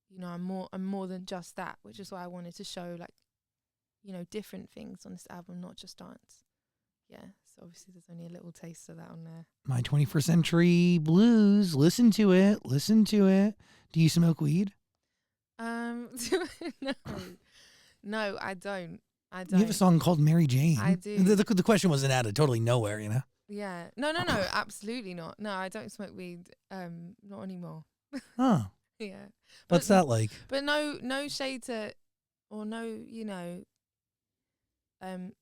Speaker 3: you know, I'm more than just that, which is why I wanted to show, like, you know, different things on this album, not just dance. Yeah, so obviously there's only a little taste of that on there.
Speaker 1: My 21st Century Blues. Listen to it. Listen to it. Do you smoke weed?
Speaker 3: No, no, I don't.
Speaker 1: You have a song called Mary Jane.
Speaker 3: I do.
Speaker 1: The question wasn't out of totally nowhere, you know?
Speaker 3: Yeah. No, absolutely not. No, I don't smoke weed. Not anymore.
Speaker 1: Oh.
Speaker 3: Yeah.
Speaker 1: What's that like?
Speaker 3: But no shade to, or no, you know,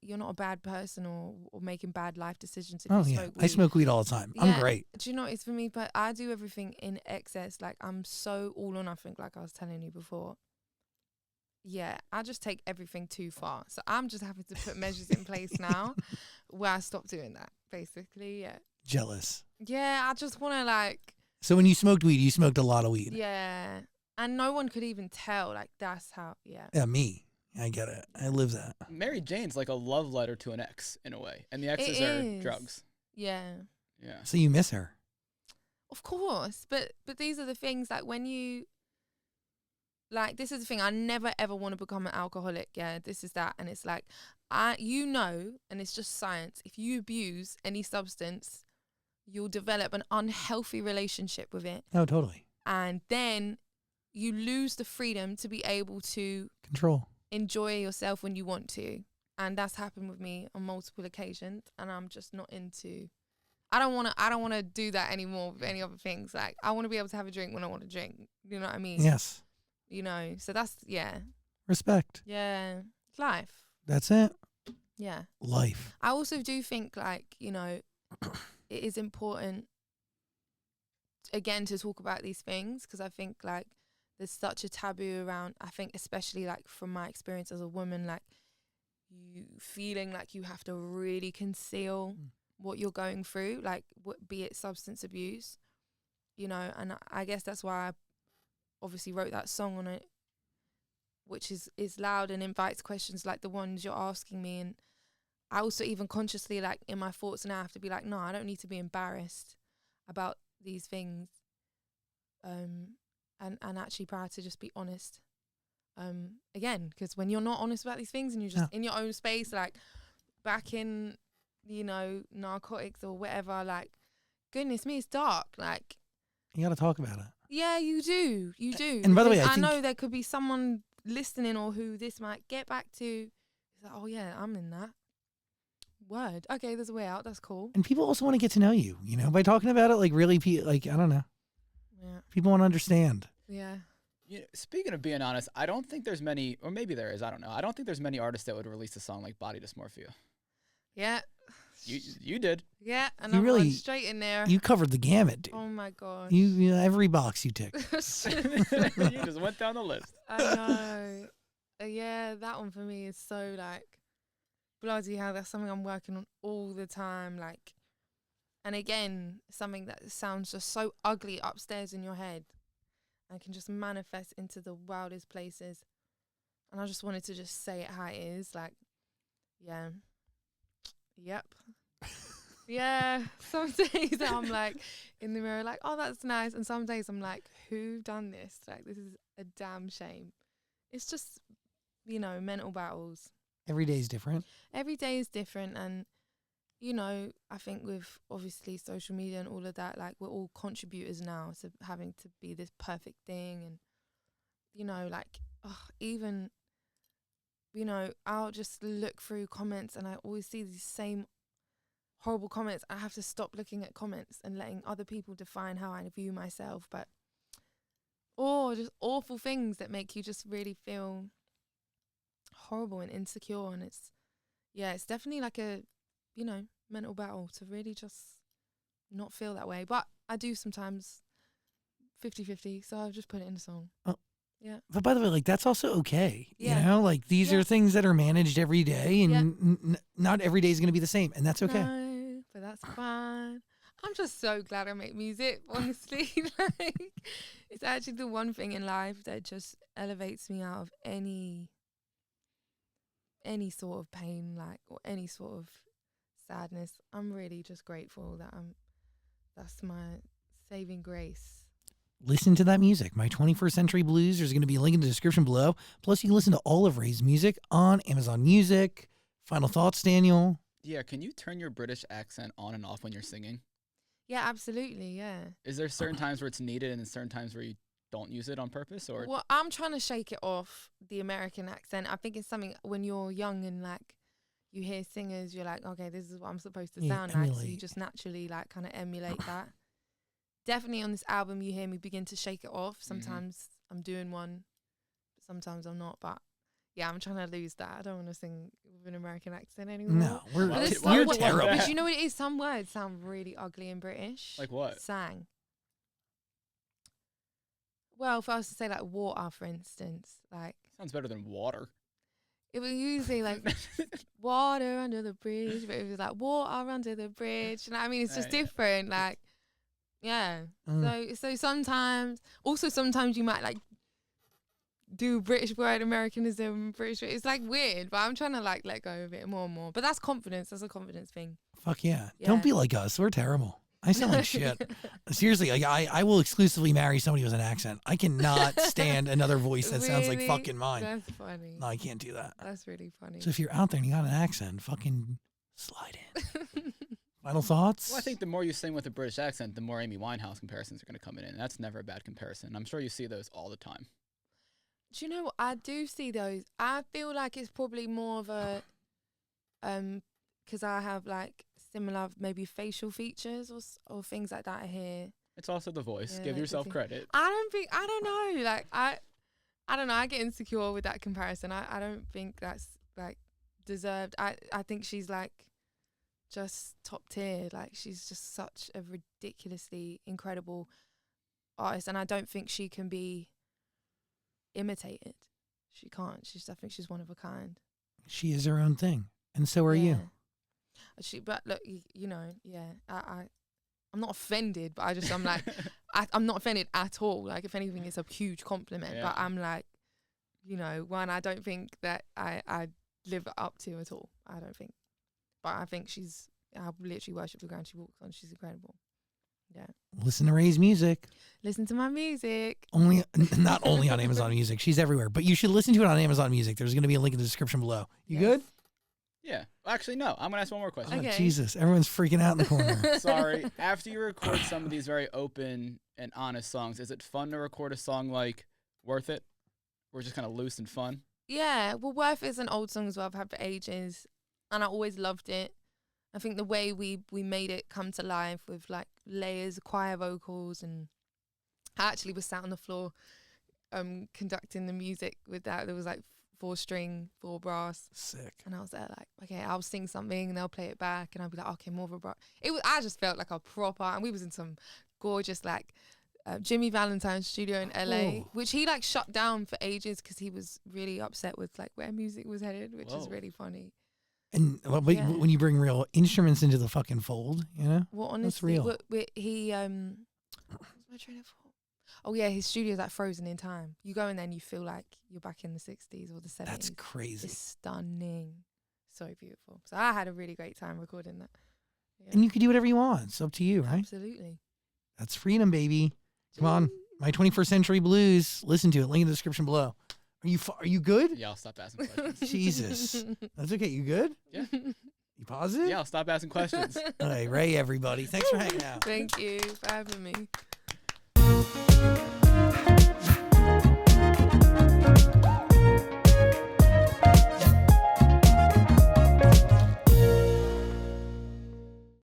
Speaker 3: you're not a bad person or making bad life decisions if you smoke weed.
Speaker 1: I smoke weed all the time.
Speaker 3: Yeah,
Speaker 1: I'm great.
Speaker 3: Do you know what it's for me? But I do everything in excess. Like, I'm so all or nothing, like I was telling you before. Yeah, I just take everything too far. So I'm just having to put measures in place now where I stop doing that, basically. Yeah.
Speaker 1: Jealous.
Speaker 3: Yeah, I just want to, like...
Speaker 1: So when you smoked weed, you smoked a lot of weed.
Speaker 3: Yeah. And no one could even tell. Like, that's how... Yeah.
Speaker 1: Yeah, me. I get it. I live that.
Speaker 2: Mary Jane's like a love letter to an ex in a way, and the exes are drugs.
Speaker 3: Yeah.
Speaker 2: Yeah.
Speaker 1: So you miss her?
Speaker 3: Of course, but these are the things, like, when you, like, this is the thing. I never ever want to become an alcoholic. Yeah, this is that, and it's like, you know, and it's just science. If you abuse any substance, you'll develop an unhealthy relationship with it.
Speaker 1: Oh, totally.
Speaker 3: And then you lose the freedom to be able to enjoy yourself when you want to. And that's happened with me on multiple occasions. And I'm just not into, I don't want to do that anymore with any other things. Like, I want to be able to have a drink when I want to drink. You know what I mean?
Speaker 1: Yes.
Speaker 3: You know, so that's, yeah.
Speaker 1: Respect.
Speaker 3: Yeah. It's life.
Speaker 1: That's it.
Speaker 3: Yeah.
Speaker 1: Life.
Speaker 3: I also do think, like, you know, it is important, again, to talk about these things, because I think, like, there's such a taboo around, I think, especially, like, from my experience as a woman, like, you feeling like you have to really conceal what you're going through, like, be it substance abuse, you know. And I guess that's why I obviously wrote that song on it, which is loud and invites questions like the ones you're asking me. And I also even consciously, like, in my thoughts now, I have to be like, no, I don't need to be embarrassed about these things, and actually try to just be honest. Again, because when you're not honest about these things and you're just in your own space, like back in, you know, narcotics or whatever, like, goodness me, it's dark. Like,
Speaker 1: you got to talk about it.
Speaker 3: Yeah, you do.
Speaker 1: And by the way,
Speaker 3: I know there could be someone listening or who this might get back to. It's like, oh yeah, I'm in that. Word. Okay, there's a way out. That's cool.
Speaker 1: And people also want to get to know you, you know, by talking about it. Like, really, like, I don't know.
Speaker 3: Yeah.
Speaker 1: People want to understand.
Speaker 3: Yeah.
Speaker 2: You know, speaking of being honest, I don't think there's many, or maybe there is, I don't know. I don't think there's many artists that would release a song like Body Dysmorphia.
Speaker 3: Yeah.
Speaker 2: You did.
Speaker 3: Yeah, and
Speaker 1: you
Speaker 3: I'm
Speaker 1: really,
Speaker 3: straight in there.
Speaker 1: You covered the gamut, dude.
Speaker 3: Oh my god.
Speaker 1: You know, every box you ticked.
Speaker 2: You just went down the list.
Speaker 3: I know. Yeah, that one for me is so, like, bloody hell. That's something I'm working on all the time. Like, and again, something that sounds just so ugly upstairs in your head and can just manifest into the wildest places. And I just wanted to just say it how it is. Like, yeah. Yep. Yeah. Some days I'm like in the mirror, like, oh, that's nice. And some days I'm like, who done this? Like, this is a damn shame. It's just, you know, mental battles.
Speaker 1: Every day is different.
Speaker 3: Every day is different. And, you know, I think with obviously social media and all of that, like, we're all contributors now to having to be this perfect thing. And, you know, like, even, you know, I'll just look through comments and I always see these same horrible comments. I have to stop looking at comments and letting other people define how I view myself. But, or just awful things that make you just really feel horrible and insecure, and it's definitely like a, mental battle to really just not feel that way. But I do sometimes 50-50, so I'll just put it in a song.
Speaker 1: Oh.
Speaker 3: Yeah.
Speaker 1: But by the way, like, that's also okay.
Speaker 3: Yeah.
Speaker 1: You know, like, these are things that are managed every day, and
Speaker 3: Yeah.
Speaker 1: not every day is going to be the same, and that's okay.
Speaker 3: No, but that's fine. I'm just so glad I make music, honestly. Like, it's actually the one thing in life that just elevates me out of any sort of pain, like, or any sort of sadness. I'm really just grateful that that's my saving grace.
Speaker 1: Listen to that music. My 21st Century Blues. There's going to be a link in the description below. Plus, you can listen to all of Ray's music on Amazon Music. Final thoughts, Daniel?
Speaker 2: Yeah, can you turn your British accent on and off when you're singing?
Speaker 3: Yeah, absolutely, yeah.
Speaker 2: Is there certain times where it's needed and then certain times where you don't use it on purpose? Or
Speaker 3: Well, I'm trying to shake it off, the American accent. I think it's something when you're young and, like, you hear singers, you're like, okay, this is what I'm supposed to sound like. So you just naturally, like, kind of emulate that. Definitely on this album, you hear me begin to shake it off. Sometimes I'm doing one, but sometimes I'm not. But yeah, I'm trying to lose that. I don't want to sing with an American accent anymore.
Speaker 1: No,
Speaker 3: But
Speaker 1: you're terrible.
Speaker 3: Because you know what it is? Some words sound really ugly in British.
Speaker 2: Like what?
Speaker 3: Sang. Well, if I was to say like water, for instance, like
Speaker 2: Sounds better than water.
Speaker 3: it was usually like water under the bridge, but it was like water under the bridge. You know what I mean? It's just different. Like, yeah. So sometimes you might like do British word Americanism, British. It's like weird, but I'm trying to like let go of it more and more. But that's confidence. That's a confidence thing.
Speaker 1: Fuck yeah. Don't be like us. We're terrible. I sound like shit. Seriously, like I will exclusively marry somebody with an accent. I cannot stand another voice that sounds like fucking mine.
Speaker 3: That's funny.
Speaker 1: No, I can't do that.
Speaker 3: That's really funny.
Speaker 1: So if you're out there and you got an accent, fucking slide in. Final thoughts?
Speaker 2: Well, I think the more you sing with a British accent, the more Amy Winehouse comparisons are going to come in. And that's never a bad comparison. I'm sure you see those all the time.
Speaker 3: Do you know what? I do see those. I feel like it's probably more of a, because I have like similar maybe facial features or things like that here.
Speaker 2: It's also the voice.
Speaker 3: Yeah,
Speaker 2: Give
Speaker 3: like
Speaker 2: yourself credit.
Speaker 3: I don't know. Like I don't know. I get insecure with that comparison. I don't think that's like deserved. I think she's like just top tier. Like she's just such a ridiculously incredible artist, and I don't think she can be imitated. She can't. I think she's one of a kind.
Speaker 1: She is her own thing, and so are you.
Speaker 3: But look, you know, yeah. I'm not offended, but I'm like, I'm not offended at all. Like, if anything, it's a huge compliment.
Speaker 2: Yeah.
Speaker 3: But I'm like, you know, one I don't think that I live up to at all. I don't think. But I think I literally worship the ground she walks on. She's incredible. Yeah.
Speaker 1: Listen to Ray's music.
Speaker 3: Listen to my music.
Speaker 1: Not only on Amazon Music. She's everywhere. But you should listen to it on Amazon Music. There's going to be a link in the description below. You good?
Speaker 2: Yeah. Actually, no. I'm going to ask one more question.
Speaker 3: Okay.
Speaker 1: Oh, Jesus. Everyone's freaking out in the corner.
Speaker 2: Sorry. After you record some of these very open and honest songs, is it fun to record a song like Worth It? Or just kind of loose and fun?
Speaker 3: Yeah. Well, Worth is an old song as well. I've had for ages. And I always loved it. I think the way we made it come to life with like layers, choir vocals, and I actually was sat on the floor conducting the music with that. There was like 4-string, 4 brass.
Speaker 1: Sick.
Speaker 3: And I was there like, okay, I'll sing something and they'll play it back, and I'll be like, okay, more of a brass. I just felt like a proper, and we was in some gorgeous like Jimmy Valentine's studio in LA, which he like shut down for ages because he was really upset with like where music was headed, which is really funny.
Speaker 1: And when you bring real instruments into the fucking fold, you know?
Speaker 3: Well, honestly,
Speaker 1: real.
Speaker 3: He what was my train of thought? Oh yeah, his studio's like frozen in time. You go in there and you feel like you're back in the 60s or the 70s.
Speaker 1: That's crazy.
Speaker 3: It's stunning. So beautiful. So I had a really great time recording that. Yeah.
Speaker 1: And you can do whatever you want. It's up to you, right?
Speaker 3: Absolutely.
Speaker 1: That's freedom, baby. Come on. My 21st Century Blues. Listen to it. Link in the description below. Are you good?
Speaker 2: Yeah, I'll stop asking questions.
Speaker 1: Jesus. That's okay. You good?
Speaker 2: Yeah.
Speaker 1: You positive?
Speaker 2: Yeah, I'll stop asking questions.
Speaker 1: All right, Ray, everybody. Thanks for hanging out.
Speaker 3: Thank you for having me.